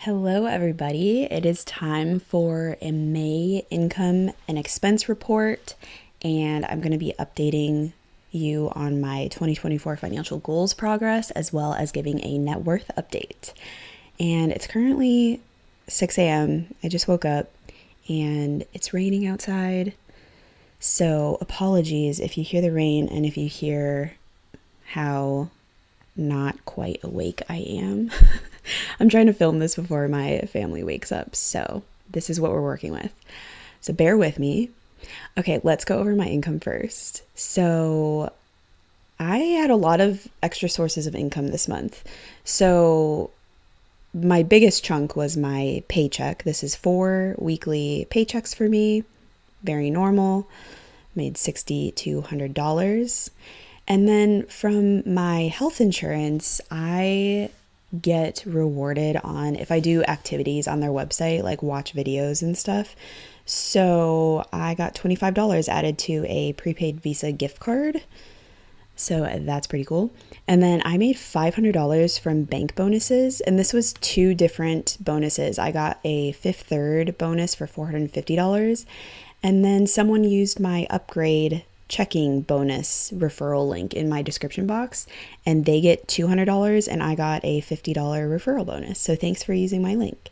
Hello, everybody. It is time for a May income and expense report, and I'm going to be updating you on my 2024 financial goals progress as well as giving a net worth update. And it's currently 6 a.m. I just woke up and it's raining outside. So, apologies if you hear the rain and if you hear how not quite awake I am. I'm trying to film this before my family wakes up, so this is what we're working with. So bear with me. Okay, let's go over my income first. So I had a lot of extra sources of income this month. So my biggest chunk was my paycheck. This is 4 weekly paychecks for me. Very normal. Made $60 to $100. And then from my health insurance, I get rewarded on if I do activities on their website, like watch videos and stuff. So I got $25 added to a prepaid Visa gift card. So that's pretty cool. And then I made $500 from bank bonuses. And this was 2 different bonuses. I got a Fifth Third bonus for $450. And then someone used my upgrade checking bonus referral link in my description box, and they get $200 and I got a $50 referral bonus. So thanks for using my link.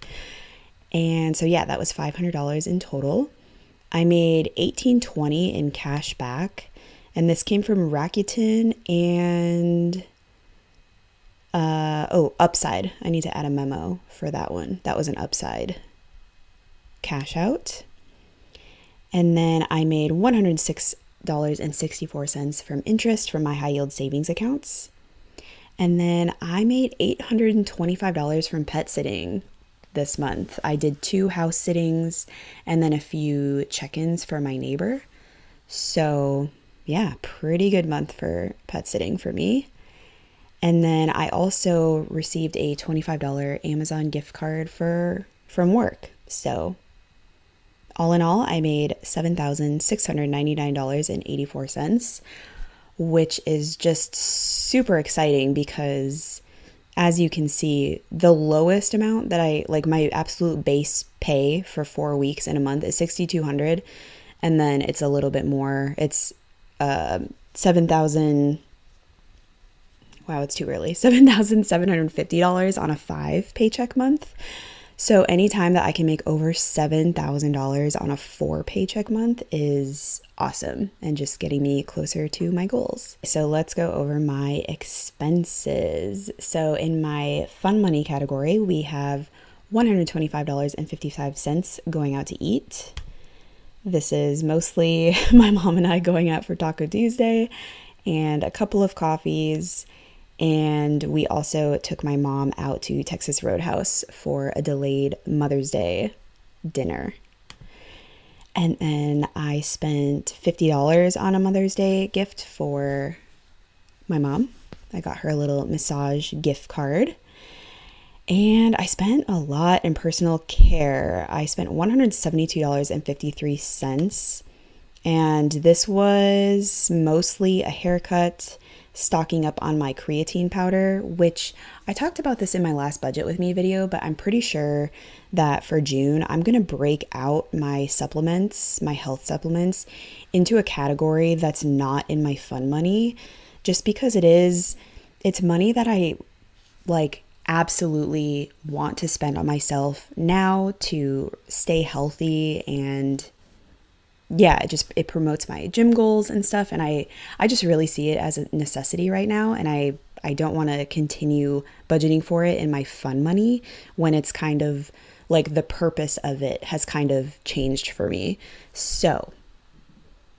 And so yeah, that was $500 in total. I made $18.20 in cash back, and this came from Rakuten and Upside. I need to add a memo for that one. That was an Upside cash out. And then I made $106.64 from interest from my high yield savings accounts. And then I made $825 from pet sitting this month. I did 2 house sittings and then a few check-ins for my neighbor. So yeah, pretty good month for pet sitting for me. And then I also received a $25 Amazon gift card from work. So all in all, I made $7,699.84, which is just super exciting because, as you can see, the lowest amount that my absolute base pay for 4 weeks in a month is $6,200, and then it's a little bit more. It's $7,000. Wow, it's too early. $7,750 on a 5 paycheck month. So anytime that I can make over $7,000 on a 4 paycheck month is awesome and just getting me closer to my goals. So let's go over my expenses. So in my fun money category, we have $125.55 going out to eat. This is mostly my mom and I going out for Taco Tuesday and a couple of coffees. And we also took my mom out to Texas Roadhouse for a delayed Mother's Day dinner. And then I spent $50 on a Mother's Day gift for my mom. I got her a little massage gift card. And I spent a lot in personal care. I spent $172.53. And this was mostly a haircut, stocking up on my creatine powder, which I talked about this in my last budget with me video, but I'm pretty sure that for June, I'm going to break out my supplements, my health supplements, into a category that's not in my fun money, just because it's money that I absolutely want to spend on myself now to stay healthy. And yeah, it promotes my gym goals and stuff. And I just really see it as a necessity right now. And I don't want to continue budgeting for it in my fun money when it's kind of like the purpose of it has kind of changed for me. So,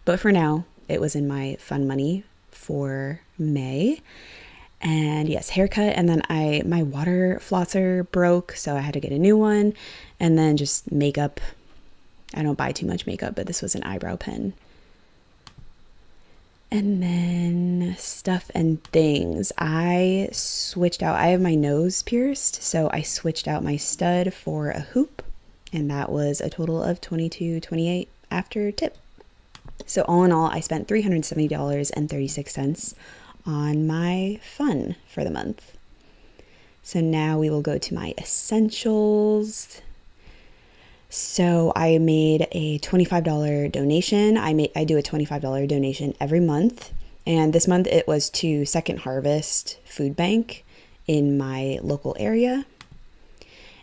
but for now, it was in my fun money for May. And yes, haircut. And then my water flosser broke, so I had to get a new one. And then just makeup. I don't buy too much makeup, but this was an eyebrow pen. And then stuff and things. I switched out. I have my nose pierced, so I switched out my stud for a hoop, and that was a total of $22.28 after tip. So all in all, I spent $370.36 on my fun for the month. So now we will go to my essentials. So I made a $25 donation. I do a $25 donation every month. And this month it was to Second Harvest Food Bank in my local area.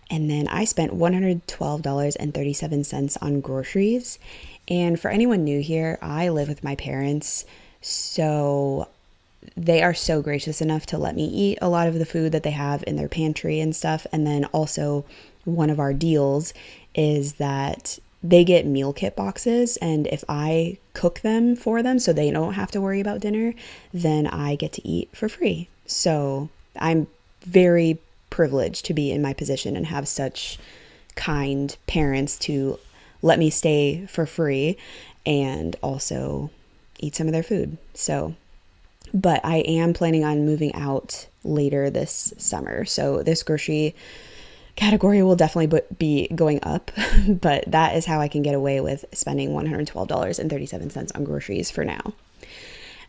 And then I spent $112.37 on groceries. And for anyone new here, I live with my parents. So they are so gracious enough to let me eat a lot of the food that they have in their pantry and stuff. And then also one of our deals is that they get meal kit boxes, and if I cook them for them so they don't have to worry about dinner, then I get to eat for free. So I'm very privileged to be in my position and have such kind parents to let me stay for free and also eat some of their food. But I am planning on moving out later this summer. So this grocery category will definitely be going up, but that is how I can get away with spending $112.37 on groceries for now.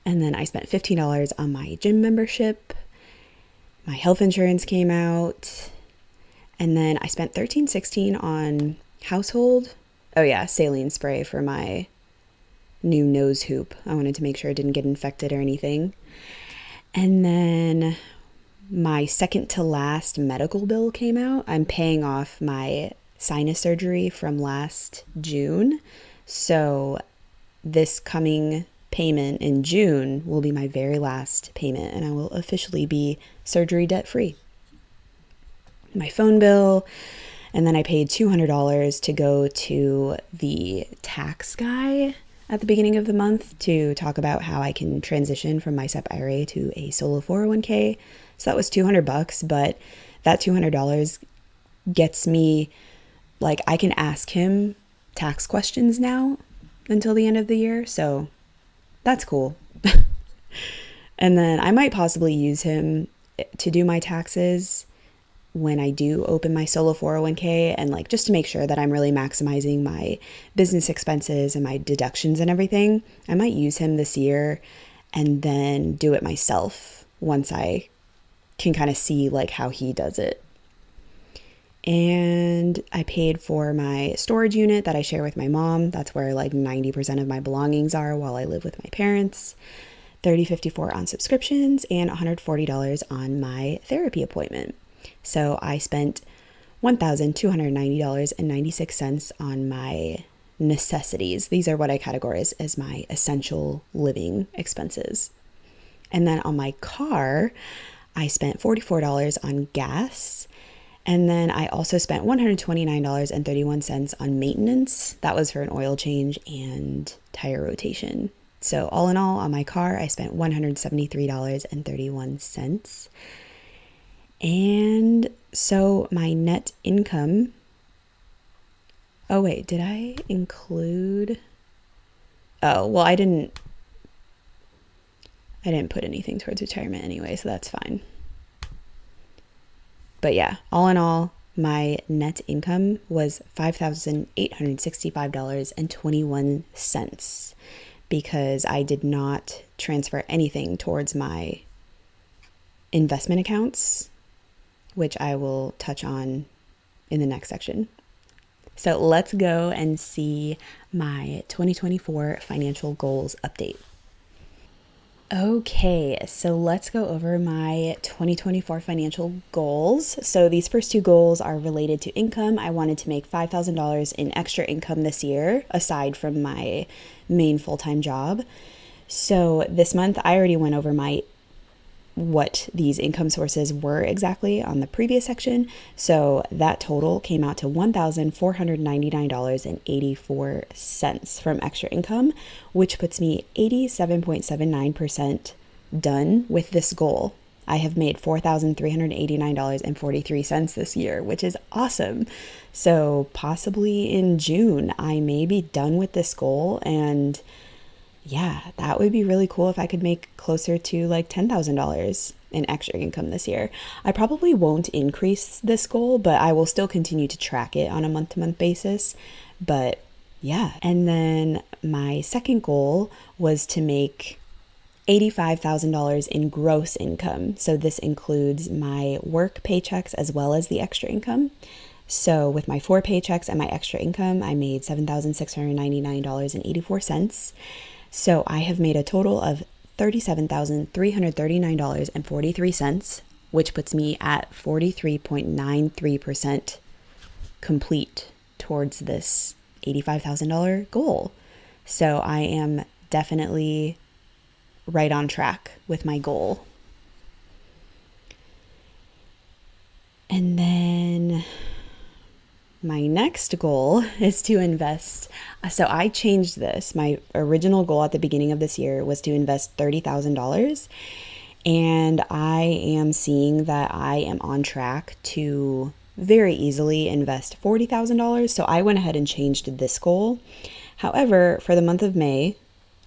And then I spent $15 on my gym membership. My health insurance came out. And then I spent $13.16 on household. Oh yeah, saline spray for my new nose hoop. I wanted to make sure it didn't get infected or anything. And then my second to last medical bill came out. I'm paying off my sinus surgery from last June. So this coming payment in June will be my very last payment, and I will officially be surgery debt free. My phone bill, and then I paid $200 to go to the tax guy at the beginning of the month to talk about how I can transition from my SEP IRA to a solo 401k. So that was $200, but that $200 gets me, like, I can ask him tax questions now until the end of the year. So that's cool. And then I might possibly use him to do my taxes when I do open my solo 401k, and like just to make sure that I'm really maximizing my business expenses and my deductions and everything. I might use him this year and then do it myself once I can kind of see like how he does it. And I paid for my storage unit that I share with my mom. That's where like 90% of my belongings are while I live with my parents. $30.54 on subscriptions and $140 on my therapy appointment. So I spent $1,290.96 on my necessities. These are what I categorize as my essential living expenses. And then on my car, I spent $44 on gas. And then I also spent $129.31 on maintenance. That was for an oil change and tire rotation. So all in all, on my car, I spent $173.31. And so my net income, oh wait, did I include, oh, well, I didn't put anything towards retirement anyway, so that's fine. But yeah, all in all, my net income was $5,865.21 because I did not transfer anything towards my investment accounts, which I will touch on in the next section. So let's go and see my 2024 financial goals update. Okay, so let's go over my 2024 financial goals. So these first two goals are related to income. I wanted to make $5,000 in extra income this year, aside from my main full-time job. So this month, I already went over what these income sources were exactly on the previous section. So that total came out to $1,499.84 from extra income, which puts me 87.79% done with this goal. I have made $4,389.43 this year, which is awesome. So possibly in June, I may be done with this goal, and yeah, that would be really cool if I could make closer to like $10,000 in extra income this year. I probably won't increase this goal, but I will still continue to track it on a month-to-month basis. But yeah, and then my second goal was to make $85,000 in gross income. So this includes my work paychecks as well as the extra income. So with my 4 paychecks and my extra income, I made $7,699.84. So I have made a total of $37,339.43, which puts me at 43.93% complete towards this $85,000 goal. So I am definitely right on track with my goal. And then my next goal is to invest. So I changed this. My original goal at the beginning of this year was to invest $30,000. And I am seeing that I am on track to very easily invest $40,000. So I went ahead and changed this goal. However, for the month of May,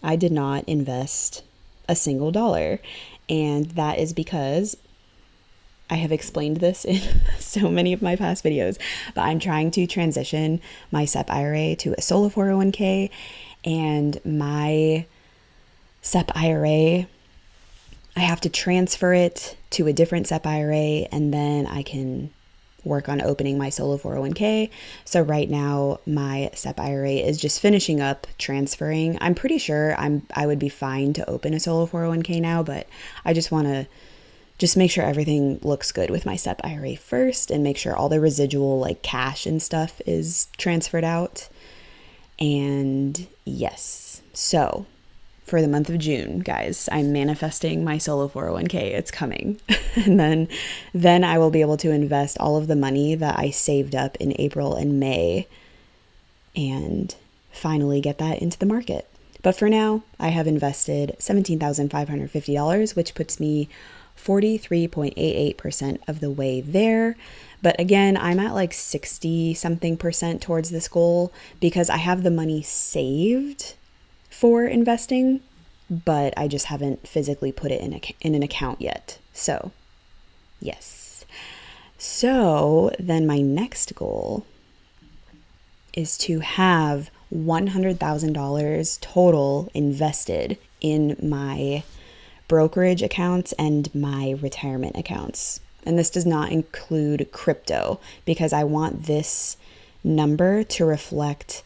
I did not invest a single dollar. And that is because I have explained this in so many of my past videos, but I'm trying to transition my SEP IRA to a solo 401k, and my SEP IRA, I have to transfer it to a different SEP IRA, and then I can work on opening my solo 401k. So right now my SEP IRA is just finishing up transferring. I'm pretty sure I would be fine to open a solo 401k now, but I just want to make sure everything looks good with my SEP IRA first, and make sure all the residual like cash and stuff is transferred out. And yes, so for the month of June, guys, I'm manifesting my solo 401k. It's coming. And then I will be able to invest all of the money that I saved up in April and May and finally get that into the market. But for now, I have invested $17,550, which puts me 43.88% of the way there. But again, I'm at like 60 something percent towards this goal because I have the money saved for investing, but I just haven't physically put it in an account yet. So yes. So then my next goal is to have $100,000 total invested in my brokerage accounts and my retirement accounts. And this does not include crypto because I want this number to reflect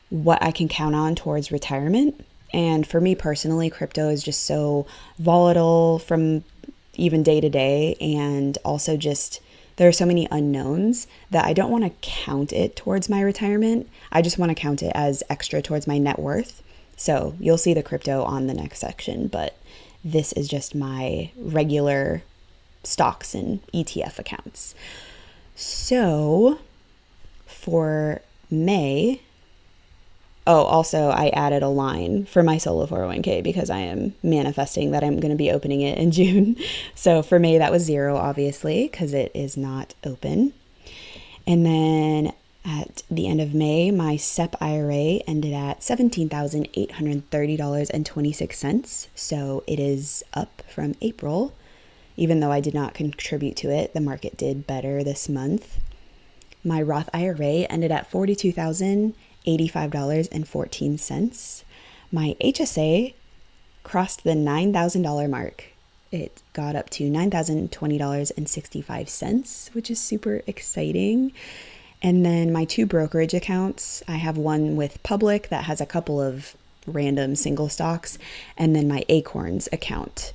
what I can count on towards retirement. And for me personally, crypto is just so volatile from even day to day, and also just there are so many unknowns that I don't want to count it towards my retirement. I just want to count it as extra towards my net worth. So you'll see the crypto on the next section, but this is just my regular stocks and ETF accounts. So for May, also I added a line for my solo 401k because I am manifesting that I'm going to be opening it in June. So for May, that was 0, obviously, because it is not open. And then at the end of May, my SEP IRA ended at $17,830.26. So it is up from April. Even though I did not contribute to it, the market did better this month. My Roth IRA ended at $42,085.14. My HSA crossed the $9,000 mark. It got up to $9,020.65, which is super exciting. And then my 2 brokerage accounts, I have one with Public that has a couple of random single stocks, and then my Acorns account.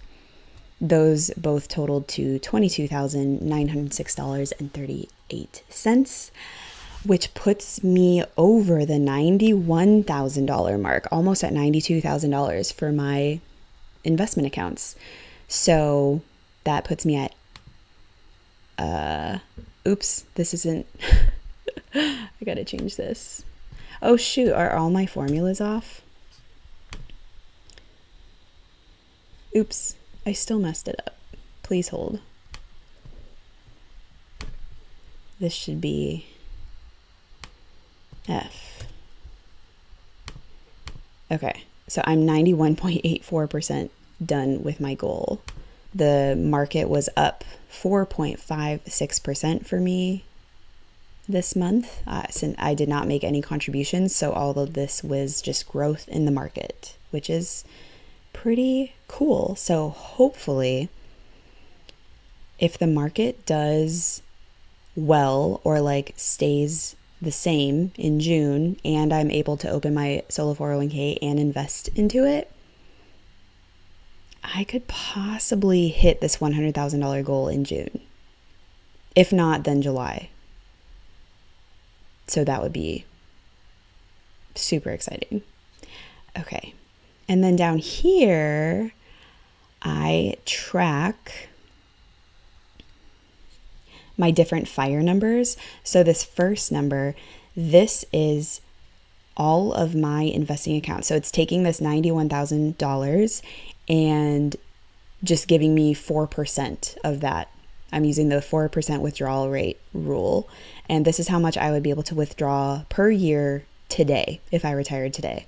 Those both totaled to $22,906.38, which puts me over the $91,000 mark, almost at $92,000 for my investment accounts. So that puts me at, this isn't, I gotta change this. Oh shoot, are all my formulas off? Oops, I still messed it up. Please hold. This should be F. Okay, so I'm 91.84% done with my goal. The market was up 4.56% for me this month, since I did not make any contributions. So all of this was just growth in the market, which is pretty cool. So hopefully, if the market does well or like stays the same in June and I'm able to open my solo 401k and invest into it, I could possibly hit this $100,000 goal in June. If not, then July. So that would be super exciting. Okay. And then down here, I track my different FIRE numbers. So this first number, this is all of my investing accounts. So it's taking this $91,000 and just giving me 4% of that. I'm using the 4% withdrawal rate rule. And this is how much I would be able to withdraw per year today if I retired today.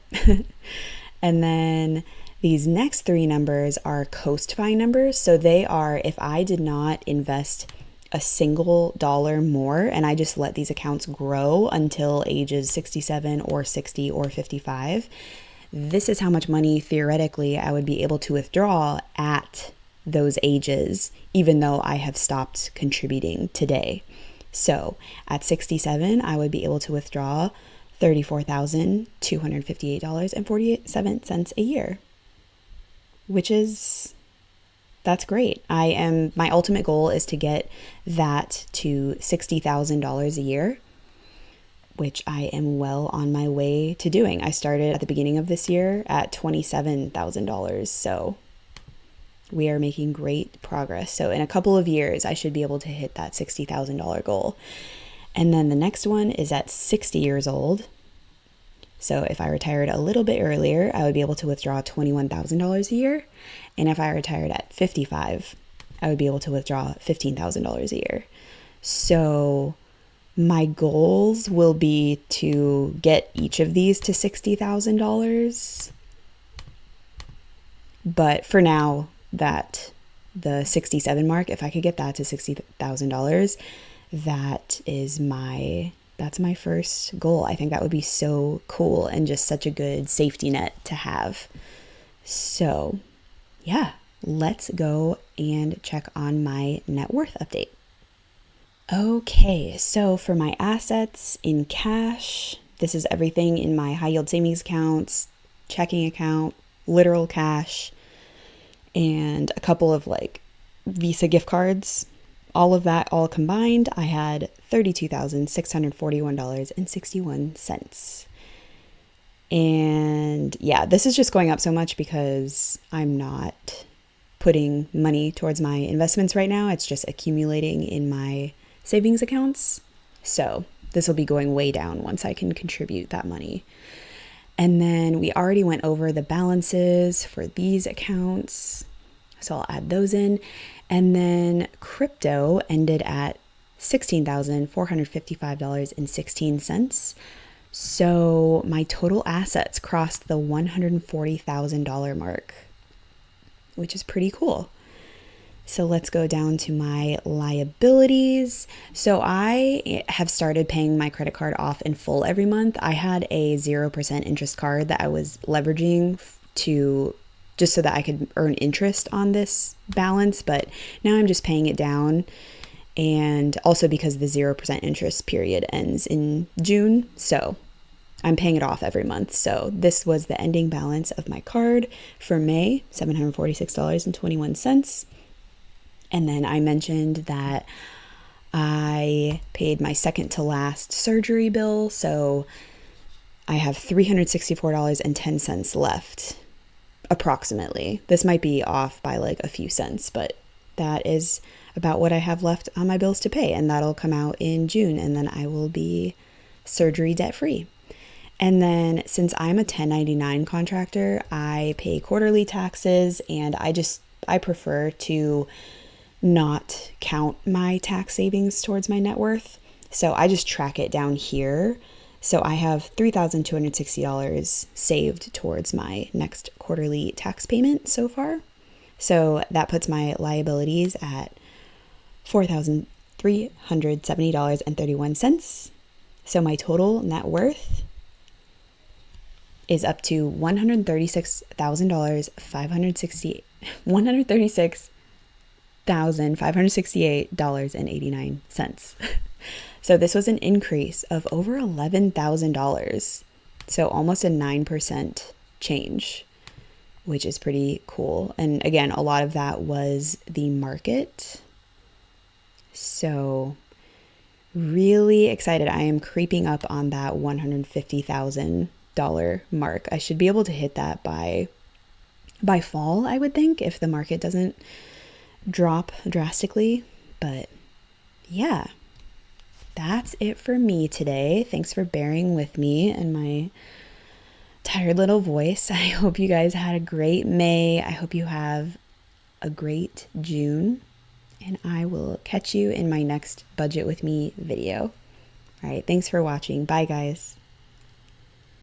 And then these next three numbers are coast-fine numbers. So they are if I did not invest a single dollar more and I just let these accounts grow until ages 67 or 60 or 55, this is how much money theoretically I would be able to withdraw at those ages, even though I have stopped contributing today. So at 67, I would be able to withdraw $34,258.47 a year, which is, that's great. My ultimate goal is to get that to $60,000 a year, which I am well on my way to doing. I started at the beginning of this year at $27,000. So we are making great progress. So in a couple of years, I should be able to hit that $60,000 goal. And then the next one is at 60 years old. So if I retired a little bit earlier, I would be able to withdraw $21,000 a year. And if I retired at 55, I would be able to withdraw $15,000 a year. So my goals will be to get each of these to $60,000. But for now, that the 67 mark, if I could get that to $60,000, that's my first goal. I think that would be so cool and just such a good safety net to have. So yeah, let's go and check on my net worth update. Okay, so for my assets in cash, this is everything in my high yield savings accounts, checking account, literal cash, and a couple of like Visa gift cards. All of that all combined, I had $32,641.61. And yeah, this is just going up so much because I'm not putting money towards my investments right now. It's just accumulating in my savings accounts. So this will be going way down once I can contribute that money. And then we already went over the balances for these accounts, so I'll add those in. And then crypto ended at $16,455.16. So my total assets crossed the $140,000 mark, which is pretty cool. So let's go down to my liabilities. So I have started paying my credit card off in full every month. I had a 0% interest card that I was leveraging just so that I could earn interest on this balance, but now I'm just paying it down. And also because the 0% interest period ends in June, so I'm paying it off every month. So this was the ending balance of my card for May, $746.21. And then I mentioned that I paid my second to last surgery bill. So I have $364.10 left, approximately. This might be off by like a few cents, but that is about what I have left on my bills to pay. And that'll come out in June. And then I will be surgery debt free. And then since I'm a 1099 contractor, I pay quarterly taxes, and I prefer to not count my tax savings towards my net worth. So I just track it down here. So I have $3,260 saved towards my next quarterly tax payment so far. So that puts my liabilities at $4,370.31. So my total net worth is up to $136,000, $136,568.89. So this was an increase of over $11,000. So almost a 9% change, which is pretty cool. And again, a lot of that was the market. So really excited. I am creeping up on that $150,000 mark. I should be able to hit that by fall, I would think, if the market doesn't drop drastically. But yeah, that's it for me today. Thanks for bearing with me and my tired little voice. I hope you guys had a great May. I hope you have a great June. And I will catch you in my next Budget With Me video. All right, thanks for watching. Bye, guys.